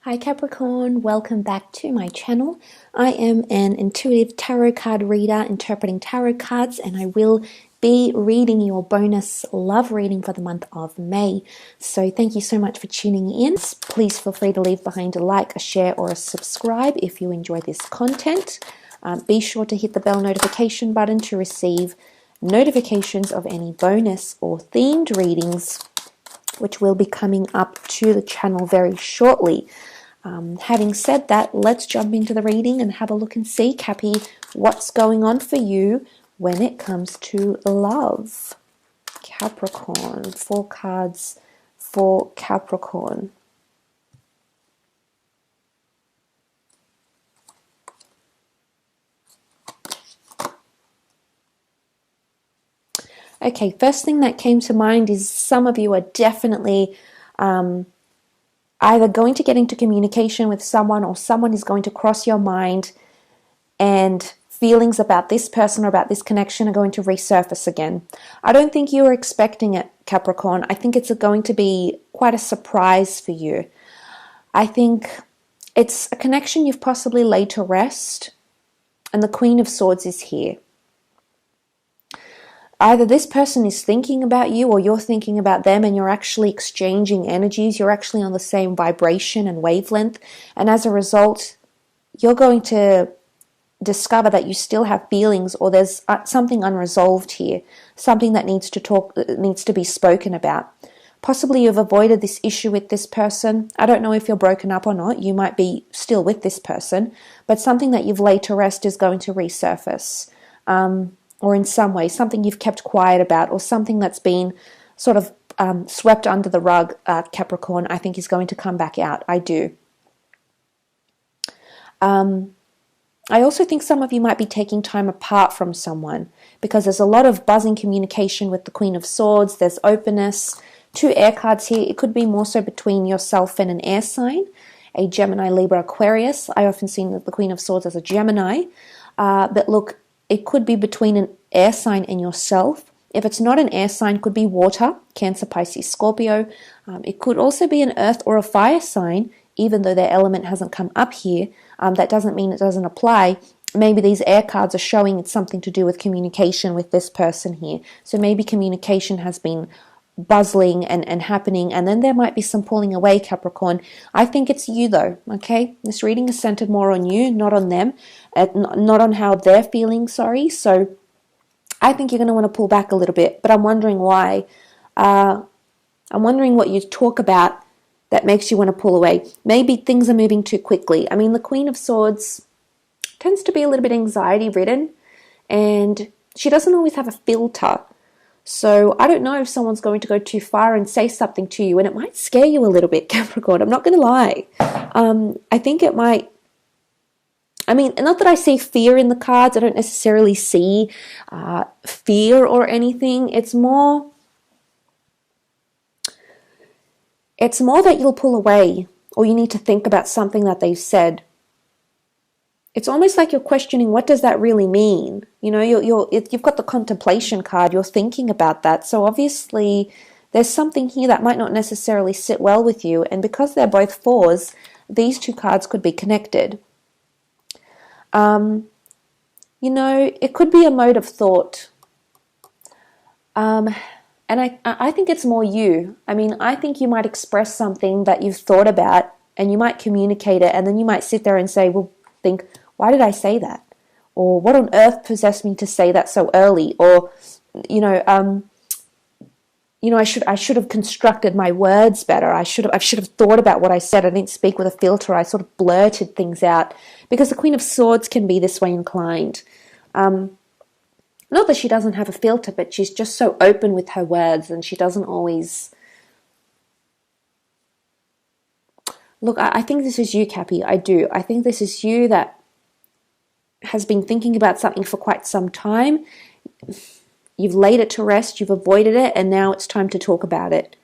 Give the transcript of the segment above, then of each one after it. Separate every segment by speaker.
Speaker 1: Hi Capricorn, welcome back to my channel. I am an intuitive tarot card reader interpreting tarot cards, and I will be reading your bonus love reading for the month of May. So thank you so much for tuning in. Please feel free to leave behind a like, a share or a subscribe if you enjoy this content. Be sure to hit the bell notification button to receive notifications of any bonus or themed readings which will be coming up to the channel very shortly. Having said that, let's jump into the reading and have a look and see, Cappy, what's going on for you when it comes to love. Capricorn, 4 cards for Capricorn. Okay, first thing that came to mind is some of you are definitely either going to get into communication with someone, or someone is going to cross your mind, and feelings about this person or about this connection are going to resurface again. I don't think you were expecting it, Capricorn. I think it's going to be quite a surprise for you. I think it's a connection you've possibly laid to rest, and the Queen of Swords is here. Either this person is thinking about you or you're thinking about them, and you're actually exchanging energies. You're actually on the same vibration and wavelength. And as a result, you're going to discover that you still have feelings, or there's something unresolved here, something that needs to be spoken about. Possibly you've avoided this issue with this person. I don't know if you're broken up or not. You might be still with this person, but something that you've laid to rest is going to resurface. Or in some way, something you've kept quiet about, or something that's been sort of swept under the rug, Capricorn, I think is going to come back out. I do. I also think some of you might be taking time apart from someone, because there's a lot of buzzing communication with the Queen of Swords. There's openness. 2 air cards here. It could be more so between yourself and an air sign, a Gemini, Libra, Aquarius. I often see the Queen of Swords as a Gemini. But look, it could be between an air sign and yourself. If it's not an air sign, it could be water, Cancer, Pisces, Scorpio. It could also be an earth or a fire sign, even though their element hasn't come up here. That doesn't mean it doesn't apply. Maybe these air cards are showing it's something to do with communication with this person here. So maybe communication has been buzzing and happening, and then there might be some pulling away, Capricorn. I think it's you though, okay? This reading is centered more on you, not on them, not on how they're feeling, sorry. So I think you're going to want to pull back a little bit, but I'm wondering why. I'm wondering what you talk about that makes you want to pull away. Maybe things are moving too quickly. I mean, the Queen of Swords tends to be a little bit anxiety-ridden, and she doesn't always have a filter. So I don't know if someone's going to go too far and say something to you, and it might scare you a little bit, Capricorn. I'm not going to lie. I think it might. I mean, not that I see fear in the cards. I don't necessarily see fear or anything. It's more that you'll pull away, or you need to think about something that they've said. It's almost like you're questioning, what does that really mean? You know, you've got the contemplation card. You're thinking about that. So obviously, there's something here that might not necessarily sit well with you. And because they're both 4s, these 2 cards could be connected. You know, it could be a mode of thought. And I think it's more you. I mean, I think you might express something that you've thought about, and you might communicate it, and then you might sit there and say, well, think, why did I say that? Or what on earth possessed me to say that so early? Or, I should have constructed my words better. I should have thought about what I said. I didn't speak with a filter. I sort of blurted things out, because the Queen of Swords can be this way inclined. Not that she doesn't have a filter, but she's just so open with her words, and she doesn't always. Look, I think this is you, Cappy. I do. I think this is you that has been thinking about something for quite some time. You've laid it to rest, you've avoided it, and now it's time to talk about it.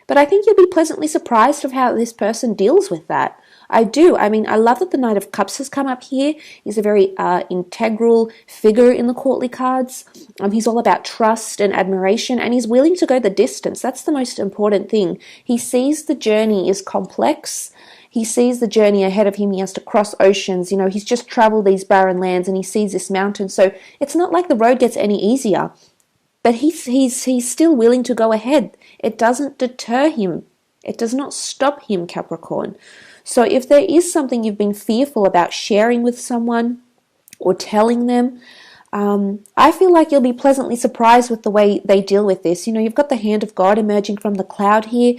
Speaker 1: But I think you'll be pleasantly surprised of how this person deals with that. I do. I mean, I love that the Knight of Cups has come up here. He's a very integral figure in the courtly cards. He's all about trust and admiration, and he's willing to go the distance. That's the most important thing. He sees the journey is complex, He sees the journey ahead of him. He has to cross oceans. He's just traveled these barren lands and he sees this mountain. So it's not like the road gets any easier, but he's still willing to go ahead. It doesn't deter him. It does not stop him, Capricorn. So if there is something you've been fearful about sharing with someone or telling them, I feel like you'll be pleasantly surprised with the way they deal with this. You've got the hand of God emerging from the cloud here.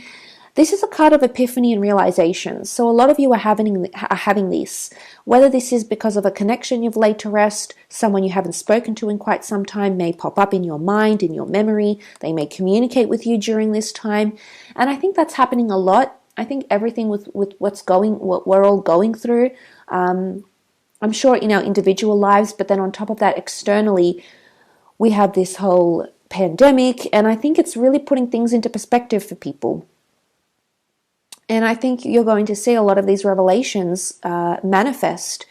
Speaker 1: This is a card of epiphany and realization. So a lot of you are having this. Whether this is because of a connection you've laid to rest, someone you haven't spoken to in quite some time may pop up in your mind, in your memory. They may communicate with you during this time. And I think that's happening a lot. I think everything with what we're all going through, I'm sure in our individual lives, but then on top of that, externally, we have this whole pandemic, and I think it's really putting things into perspective for people. And I think you're going to see a lot of these revelations manifest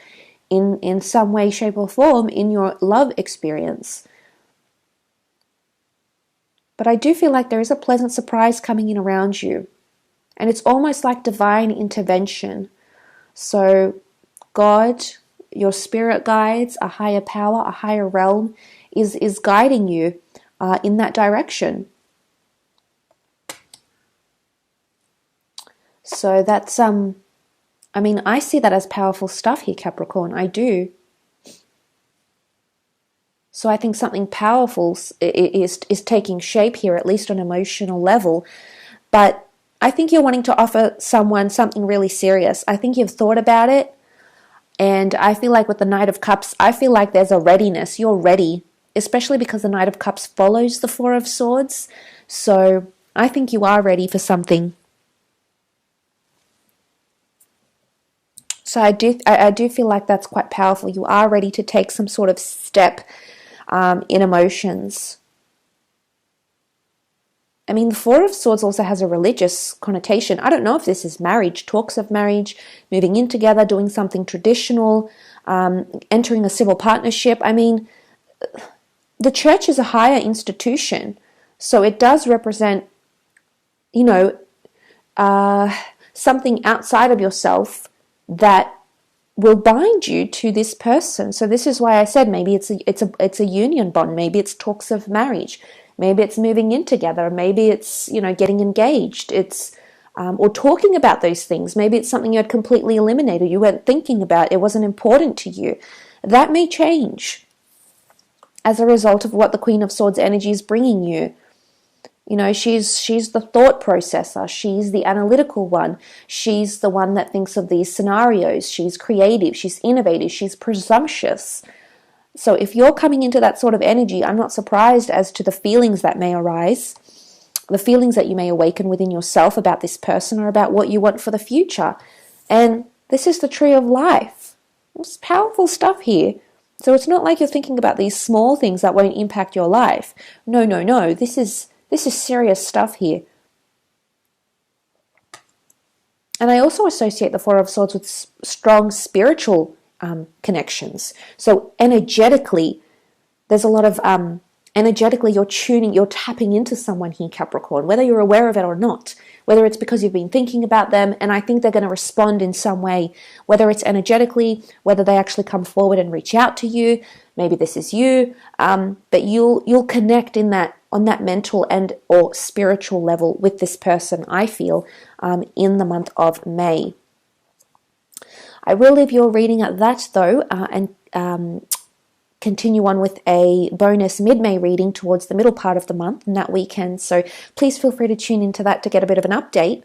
Speaker 1: in some way, shape, or form in your love experience. But I do feel like there is a pleasant surprise coming in around you. And it's almost like divine intervention. So God, your spirit guides, a higher power, a higher realm is guiding you in that direction. So that's, I see that as powerful stuff here, Capricorn. I do. So I think something powerful is taking shape here, at least on an emotional level. But I think you're wanting to offer someone something really serious. I think you've thought about it. And I feel like with the Knight of Cups, I feel like there's a readiness. You're ready, especially because the Knight of Cups follows the Four of Swords. So I think you are ready for something. So I do feel like that's quite powerful. You are ready to take some sort of step in emotions. The Four of Swords also has a religious connotation. I don't know if this is marriage, talks of marriage, moving in together, doing something traditional, entering a civil partnership. The church is a higher institution, so it does represent, something outside of yourself that will bind you to this person. So this is why I said maybe it's a union bond. Maybe it's talks of marriage. Maybe it's moving in together. Maybe it's getting engaged. It's or talking about those things. Maybe it's something you had completely eliminated. You weren't thinking about. It wasn't important to you. That may change as a result of what the Queen of Swords energy is bringing you. She's the thought processor. She's the analytical one. She's the one that thinks of these scenarios. She's creative. She's innovative. She's presumptuous. So if you're coming into that sort of energy, I'm not surprised as to the feelings that may arise, the feelings that you may awaken within yourself about this person or about what you want for the future. And this is the tree of life. It's powerful stuff here. So it's not like you're thinking about these small things that won't impact your life. No. This is serious stuff here. And I also associate the Four of Swords with strong spiritual connections. So energetically, there's a lot of energetically you're tapping into someone here, Capricorn, whether you're aware of it or not, whether it's because you've been thinking about them, and I think they're going to respond in some way, whether it's energetically, whether they actually come forward and reach out to you. Maybe this is you, but you'll connect on that mental and or spiritual level with this person, I feel, in the month of May. I will leave your reading at that, though, and continue on with a bonus mid-May reading towards the middle part of the month and that weekend. So please feel free to tune into that to get a bit of an update.